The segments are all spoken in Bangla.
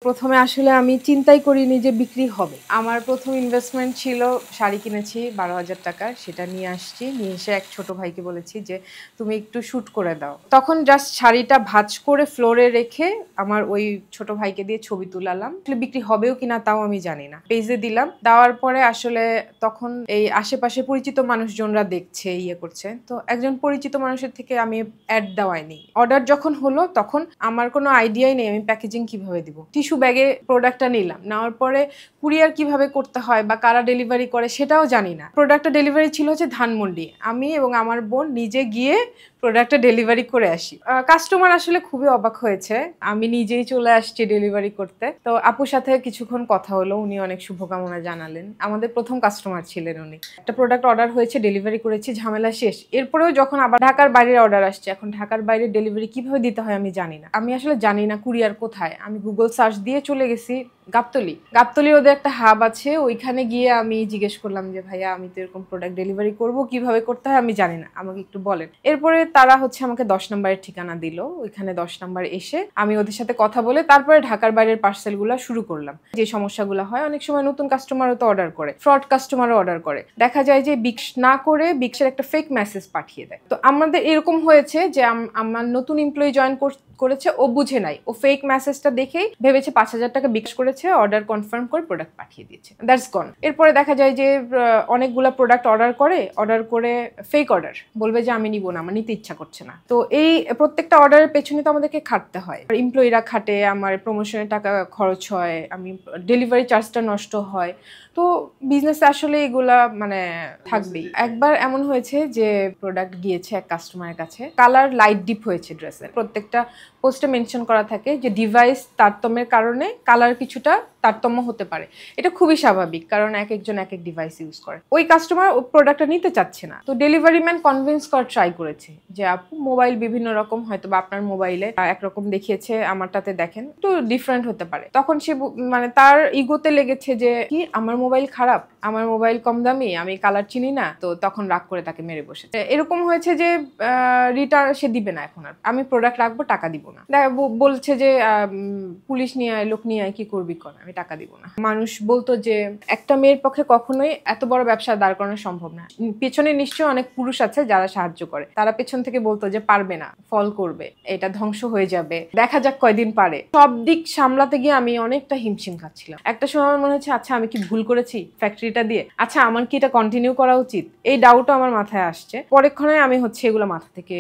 প্রথমে আসলে আমি চিন্তাই করিনি যে বিক্রি হবে। আমার প্রথম ইনভেস্টমেন্ট ছিল শাড়ি কিনেছি ১২,০০০ টাকার, সেটা নিয়ে আসছি। নিয়ে এসে এক ছোট ভাইকে বলেছি যে তুমি একটু শুট করে দাও। তখন জাস্ট শাড়িটা ভাঁজ করে ফ্লোরে রেখে আমার ওই ছোট ভাইকে দিয়ে ছবি তুলালাম। আসলে বিক্রি হবেও কিনা তাও আমি জানি না। পেজে দিলাম, দেওয়ার পরে আসলে তখন এই আশেপাশে পরিচিত মানুষজনরা দেখছে, ইয়ে করছে। তো একজন পরিচিত মানুষের থেকে আমি অ্যাড দেওয়াইনি। অর্ডার যখন হলো তখন আমার কোনো আইডিয়াই নেই আমি প্যাকেজিং কিভাবে দিব। টিস্যু ব্যাগে প্রোডাক্টটা নিলাম, নেওয়ার পরে কুরিয়ার কিভাবে করতে হয় বা কারা ডেলিভারি করে সেটাও জানি না। প্রোডাক্টটা ডেলিভারি ছিল হচ্ছে ধানমন্ডি। আমি এবং আমার বোন নিজে গিয়ে প্রোডাক্টটা ডেলিভারি করে আসি। কাস্টমার আসলে খুবই অবাক হয়েছে, আমি নিজেই চলে আসছি ডেলিভারি করতে। তো আপুর সাথে কিছুক্ষণ কথা হলো, উনি অনেক শুভকামনা জানালেন। আমাদের প্রথম কাস্টমার ছিলেন উনি। একটা প্রোডাক্ট অর্ডার হয়েছে, ডেলিভারি করেছি, ঝামেলা শেষ। এরপরেও যখন আবার ঢাকার বাইরের অর্ডার আসছে, এখন ঢাকার বাইরে ডেলিভারি কিভাবে দিতে হয় আমি জানি না। আমি আসলে জানি না কুরিয়ার কোথায়। আমি গুগল সার্চ দিয়ে চলে গেছি গাবতলী ওদের একটা হাব আছে, ওইখানে গিয়ে আমি জিজ্ঞেস করলাম যে ভাইয়া আমি তো এরকম প্রোডাক্ট ডেলিভারি করব, কিভাবে করতে হয় আমি জানি না, আমাকে একটু বলেন। এরপরে তারা হচ্ছে আমাকে 10 নম্বরের ঠিকানা দিল। ওইখানে 10 নম্বর এসে আমি ওদের সাথে কথা বলে তারপরে ঢাকার বাইরের পার্সেলগুলো শুরু করলাম। যে সমস্যাগুলো হয়, অনেক সময় নতুন কাস্টমারও তো অর্ডার করে, ফ্রড কাস্টমারও অর্ডার করে, দেখা যায় যে বিক্স না করে বিক্সের একটা ফেক মেসেজ পাঠিয়ে দেয়। তো আমাদের এরকম হয়েছে যে আমার নতুন এমপ্লয়ি জয়েন করেছে, ও বুঝে নাই, ও ফেক মেসেজটা দেখেই ভেবেছে 5,000 টাকা বিক্স করেছে, অর্ডার কনফার্ম করে প্রোডাক্ট পাঠিয়ে দিয়েছে, দ্যাটস গন। এরপরে দেখা যায় যে অনেকগুলো প্রোডাক্ট অর্ডার করে ফেক অর্ডার বলবে যে আমি নিব না, আমার নিতে ইচ্ছা করছে না। তো এই প্রত্যেকটা অর্ডারের পেছনে তো আমাদেরকে খাটতে হয়, এমপ্লয়িরা খাটে, আমার প্রমোশনের টাকা খরচ হয়, আমি ডেলিভারি চার্জটা নষ্ট হয়। তো বিজনেসে আসলে এগুলা মানে থাকবেই। একবার এমন হয়েছে যে প্রোডাক্ট গিয়েছে এক কাস্টমারের কাছে, কালার লাইট ডিপ হয়েছে ড্রেসের। প্রত্যেকটা পোস্টে মেনশন করা থাকে যে ডিভাইস তারতম্যের কারণে কালার কিছুটা তারতম্য হতে পারে। এটা খুবই স্বাভাবিক, কারণ এক একজন এক এক ডিভাইস ইউজ করে। ওই কাস্টমার প্রোডাক্টটা নিতে চাচ্ছে না। তো ডেলিভারি ম্যান কনভিন্স করার ট্রাই করেছে যে আপু মোবাইল বিভিন্ন রকম, হয়তো বা আপনার মোবাইলে একরকম দেখিয়েছে, আমারটাতে দেখেন একটু ডিফারেন্ট হতে পারে। তখন সে মানে তার ইগোতে লেগেছে যে কি আমার মোবাইল খারাপ, আমার মোবাইল কম দামি, আমি কালার চিনি না। তো তখন রাগ করে তাকে মেরে বসেছে। এরকম হয়েছে যে রিটার্ন সে দিবে না, এখন আর আমি প্রোডাক্ট রাখবো, টাকা দিব না। বলছে যে পুলিশ নিয়ে আয়, লোক নিয়ে আয়, কি করবি কর, আমি টাকা দিব না। মানুষ বলতো যে একটা মেয়ের পক্ষে কখনোই এত বড় ব্যবসা দাঁড় করানো সম্ভব না। পেছনে নিশ্চয়ই অনেক পুরুষ আছে যারা সাহায্য করে, তারা পেছন থেকে বলতো যে পারবে না, ফল করবে, এটা ধ্বংস হয়ে যাবে, দেখা যাক কয়দিন পারে। সব দিক সামলাতে গিয়ে আমি অনেকটা হিমশিম খাচ্ছিলাম। একটা সময় আমার মনে হচ্ছে আচ্ছা আমি কি ভুল করেছি ফ্যাক্টরিটা দিয়ে, আচ্ছা আমার কি এটা কন্টিনিউ করা উচিত, এই ডাউটও আমার মাথায় আসছে। পরেক্ষণে আমি হচ্ছে এগুলো মাথা থেকে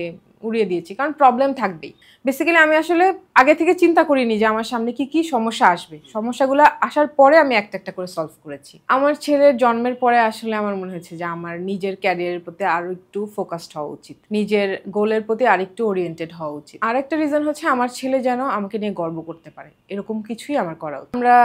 উড়িয়ে দিয়েছি, কারণ প্রবলেম থাকবেই। বেসিক্যালি আমি আসলে আগে থেকে চিন্তা করিনি যে আমার সামনে কি কি সমস্যা আসবে। সমস্যাগুলো আসার পরে আমি একটা একটা করে সলভ করেছি। আমার ছেলের জন্মের পরে আসলে আমার মনে হয়েছে যে আমার নিজের ক্যারিয়ারের প্রতি আরো একটু ফোকাসড হওয়া উচিত, নিজের গোলের প্রতি আরেকটু ওরিয়েন্টেড হওয়া উচিত। আর একটা রিজন হচ্ছে আমার ছেলে যেন আমাকে নিয়ে গর্ব করতে পারে, এরকম কিছুই আমার করা উচিত। আমরা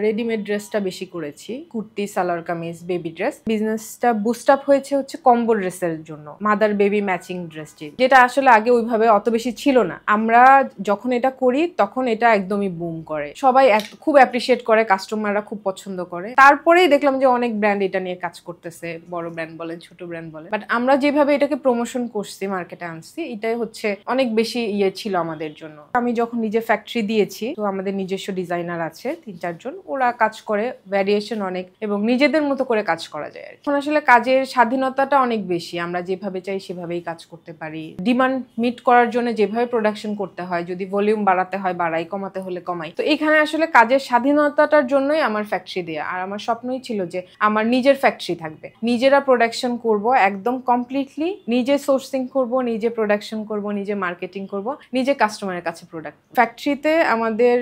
রেডিমেড ড্রেসটা বেশি করেছি, কুর্তি, সালোয়ার কামিজ, বেবি ড্রেস। বিজনেসটা বুস্ট আপ হয়েছে হচ্ছে কম্বো ড্রেসের জন্য, মাদার বেবি ম্যাচিং ড্রেস, যেটা আসলে আগে ওইভাবে অত বেশি ছিল না। আমরা যখন এটা করি তখন এটা একদমই বুম করে, সবাই খুব অ্যাপ্রিসিয়েট করে, কাস্টমাররা খুব পছন্দ করে। তারপরেই দেখলাম যে অনেক ব্র্যান্ড এটা নিয়ে কাজ করতেছে, বড় ব্র্যান্ড বলেন, ছোট ব্র্যান্ড বলেন। বাট আমরা যেভাবে এটাকে প্রমোশন করছি, মার্কেটে আনছি, এটাই হচ্ছে অনেক বেশি ছিল আমাদের জন্য। আমি যখন নিজে ফ্যাক্টরি দিয়েছি, তো আমাদের নিজস্ব ডিজাইনার আছে 3-4 জন, ওরা কাজ করে, ভ্যারিয়েশন অনেক, এবং নিজেদের মতো করে কাজ করা যায়। এখন আসলে কাজের স্বাধীনতাটা অনেক বেশি, আমরা যেভাবে চাই সেভাবেই কাজ করতে পারি। ডিমান্ড মিট করার জন্য যেভাবে প্রোডাকশন করতে হয়, যদি ভলিউম বাড়াতে হয় বাড়াই, কমাতে হলে কমাই। তো এখানে আসলে কাজের স্বাধীনতাটার জন্যই আমার ফ্যাক্টরি দেয়া। আর আমার স্বপ্নই ছিল যে আমার নিজের ফ্যাক্টরি থাকবে, নিজেরা প্রোডাকশন করব, একদম কমপ্লিটলি নিজে সোর্সিং করব, নিজে প্রোডাকশন করব, নিজে মার্কেটিং করব, নিজে কাস্টমারের কাছে প্রোডাক্ট। ফ্যাক্টরিতে আমাদের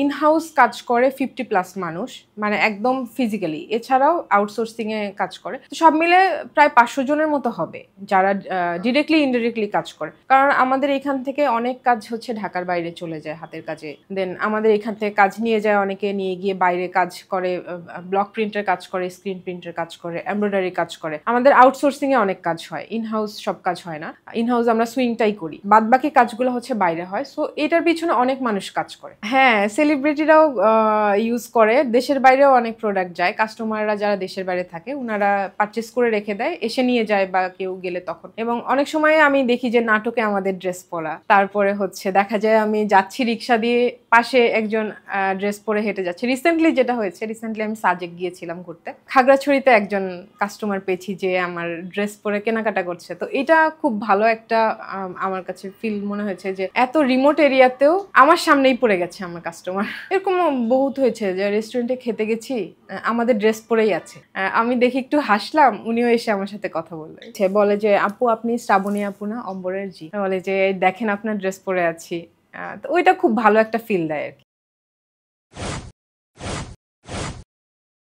ইনহাউস কাজ করে 50+ মানুষ, মানে একদম ফিজিক্যালি, এছাড়াও আউটসোর্সিং এ কাজ করে। তো সব মিলে প্রায় 500 জনের মতো হবে যারা ডিরেক্টলি ইনডিরেক্টলি কাজ করে। কারণ আমাদের এখান থেকে অনেক কাজ হচ্ছে ঢাকার বাইরে চলে যায় হাতের কাজে, দেন আমাদের এখান থেকে কাজ নিয়ে যায়, অনেকে নিয়ে গিয়ে বাইরে কাজ করে, ব্লক প্রিন্টের কাজ করে, স্ক্রিন প্রিন্টের কাজ করে, এমব্রয়ডারি কাজ করে। আমাদের আউটসোর্সিং এ অনেক কাজ হয়, ইনহাউস সব কাজ হয় না। ইনহাউস আমরা সুইংটাই করি, বাদ বাকি কাজগুলো হচ্ছে বাইরে হয়। সো এটার পিছনে অনেক মানুষ কাজ করে। হ্যাঁ, সেলিব্রিটিরাও ইউজ করে, দেশের বাইরেও অনেক প্রোডাক্ট যায়। কাস্টমাররা যারা দেশের বাইরে থাকে ওনারা পারচেস করে রেখে দেয়, এসে নিয়ে যায় বা কেউ গেলে তখন। এবং অনেক সময় আমি দেখি যে নাটকে আমাদের ড্রেস পরা, তারপরে হচ্ছে দেখা যায় আমি যাচ্ছি রিক্সা দিয়ে, পাশে একজন ড্রেস পরে হেঁটে যাচ্ছে। রিসেন্টলি আমি সাজেক গিয়েছিলাম ঘুরতে। খাগড়াছড়িতে একজন কাস্টমার পেয়েছি যে আমার ড্রেস পরে কেনাকাটা করছে। তো এটা খুব ভালো একটা আমার কাছে ফিল মনে হয়েছে যে এত রিমোট এরিয়াতেও আমার সামনেই পড়ে গেছে আমার কাস্টমার। এরকম বহুত হয়েছে যে রেস্টুরেন্টে খেতে গেছি, আমাদের ড্রেস পরেই আছে। আমি দেখি একটু হাসলাম, উনিও এসে আমার সাথে কথা বলে যে আপু আপনি শ্রাবণী আপু না, অম্বরের জি? বলে যে দেখেন আপনার ড্রেস পরে আছি। তো ওইটা খুব ভালো একটা ফিল দেয় আর কি।